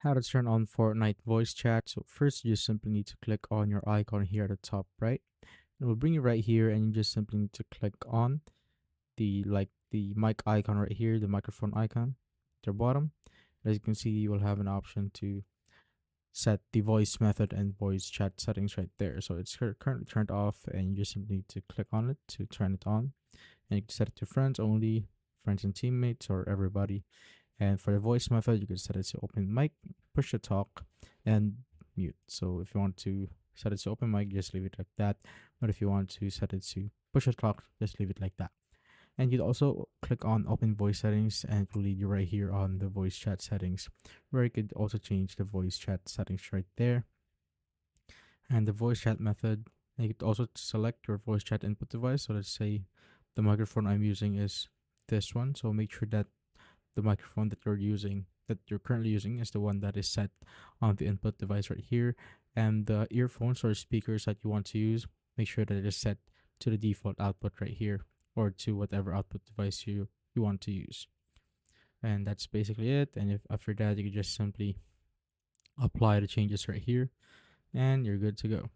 How to turn on Fortnite voice chat. So first you just simply need to click on your icon here at the top right. It will bring you right here and you just simply need to click on the mic icon right here, the microphone icon at the bottom. As you can see, you will have an option to set the voice method and voice chat settings right there. So it's currently turned off and you just simply need to click on it to turn it on. And you can set it to friends only, friends and teammates, or everybody. And for the voice method, you can set it to open mic, push to talk, and mute. So if you want to set it to open mic, just leave it like that. But if you want to set it to push to talk, just leave it like that. And you'd also click on open voice settings and it will lead you right here on the voice chat settings, where you could also change the voice chat settings right there. And the voice chat method, you could also select your voice chat input device. So let's say the microphone I'm using is this one. So make sure that the microphone that you're currently using is the one that is set on the input device right here. And the earphones or speakers that you want to use, make sure that it is set to the default output right here, or to whatever output device you want to use. And that's basically it. And if after that, you can just simply apply the changes right here and you're good to go.